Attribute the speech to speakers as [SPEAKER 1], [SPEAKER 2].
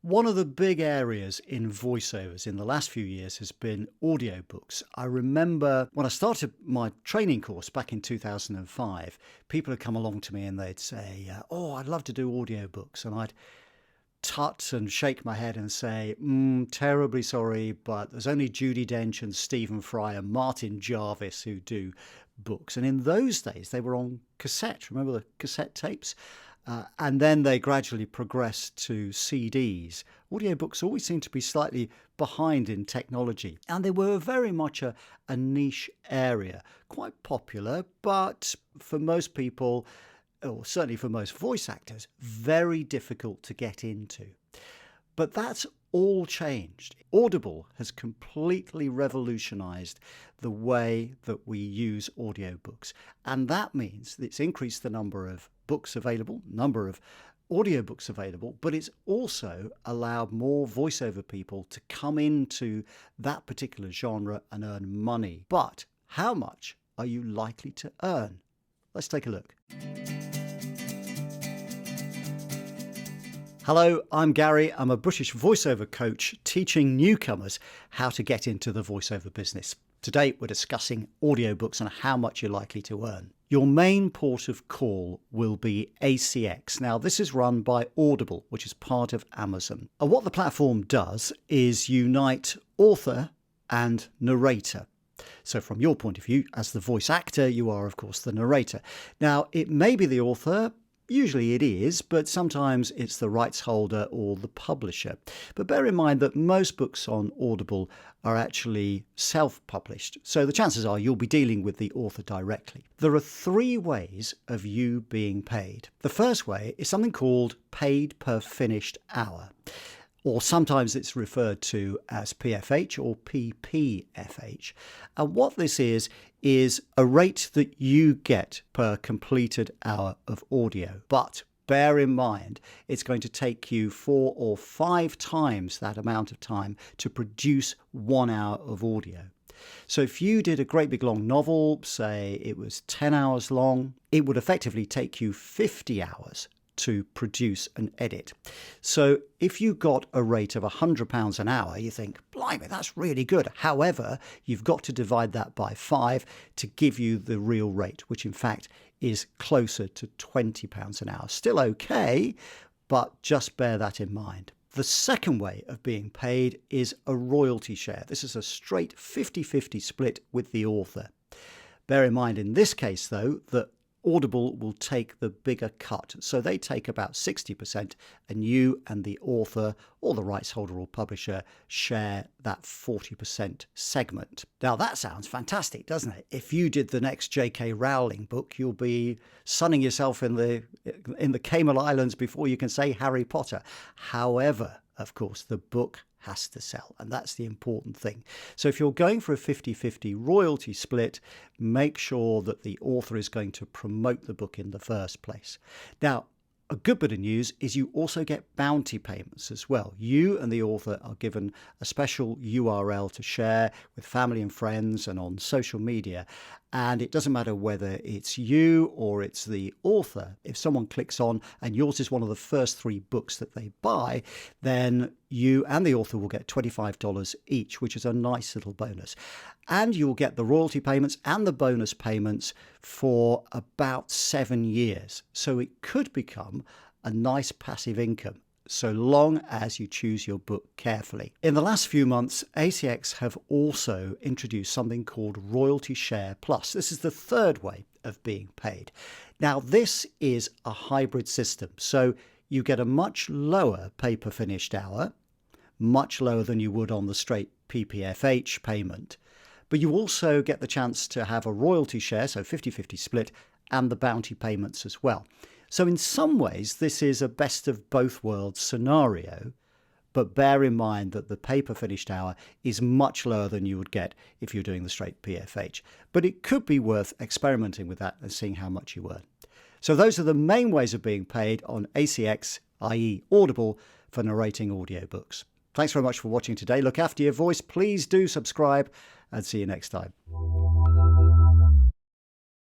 [SPEAKER 1] One of the big areas in voiceovers in the last few years has been audiobooks. I remember when I started my training course back in 2005, people would come along to me and they'd say, "Oh, I'd love to do audiobooks." And I'd tut and shake my head and say, terribly sorry, but there's only Judi Dench and Stephen Fry and Martin Jarvis who do books. And in those days, they were on cassette. Remember the cassette tapes? And then they gradually progressed to CDs. Audiobooks always seem to be slightly behind in technology. And they were very much a niche area, quite popular, but for most people, or certainly for most voice actors, very difficult to get into. But that's all changed. Audible has completely revolutionized the way that we use audiobooks. And that means that it's increased the number of books available, number of audiobooks available, but it's also allowed more voiceover people to come into that particular genre and earn money. But how much are you likely to earn? Let's take a look. Hello, I'm Gary. I'm a British voiceover coach teaching newcomers how to get into the voiceover business. Today, we're discussing audiobooks and how much you're likely to earn. Your main port of call will be ACX. Now, this is run by Audible, which is part of Amazon. And what the platform does is unite author and narrator. So from your point of view, as the voice actor, you are, of course, the narrator. Now, it may be the author. Usually it is, but sometimes it's the rights holder or the publisher. But bear in mind that most books on Audible are actually self-published, so the chances are you'll be dealing with the author directly. There are three ways of you being paid. The first way is something called paid per finished hour, or sometimes it's referred to as PFH or PPFH. And what this is a rate that you get per completed hour of audio. But bear in mind, it's going to take you 4 or 5 times that amount of time to produce 1 hour of audio. So if you did a great big long novel, say it was 10 hours long, it would effectively take you 50 hours to produce and edit. So if you got a rate of £100 an hour, you think, blimey, that's really good. However, you've got to divide that by 5 to give you the real rate, which in fact is closer to £20 an hour. Still okay, but just bear that in mind. The second way of being paid is a royalty share. This is a straight 50-50 split with the author. Bear in mind in this case, though, that Audible will take the bigger cut. So they take about 60% and you and the author or the rights holder or publisher share that 40% segment. Now that sounds fantastic, doesn't it? If you did the next J.K. Rowling book, you'll be sunning yourself in the Cayman Islands before you can say Harry Potter. However, of course, the book has to sell, and that's the important thing. So if you're going for a 50-50 royalty split, make sure that the author is going to promote the book in the first place. Now, a good bit of news is you also get bounty payments as well. You and the author are given a special URL to share with family and friends and on social media. And it doesn't matter whether it's you or it's the author. If someone clicks on and yours is one of the first 3 books that they buy, then you and the author will get $25 each, which is a nice little bonus. And you'll get the royalty payments and the bonus payments for about 7 years. So it could become a nice passive income, so long as you choose your book carefully. In the last few months, ACX have also introduced something called Royalty Share Plus. This is the third way of being paid. Now, this is a hybrid system, so you get a much lower pay per finished hour, much lower than you would on the straight PPFH payment, but you also get the chance to have a royalty share, so 50-50 split, and the bounty payments as well. So in some ways, this is a best of both worlds scenario, but bear in mind that the pay per finished hour is much lower than you would get if you're doing the straight PFH. But it could be worth experimenting with that and seeing how much you earn. So those are the main ways of being paid on ACX, i.e. Audible, for narrating audiobooks. Thanks very much for watching today. Look after your voice. Please do subscribe and see you next time.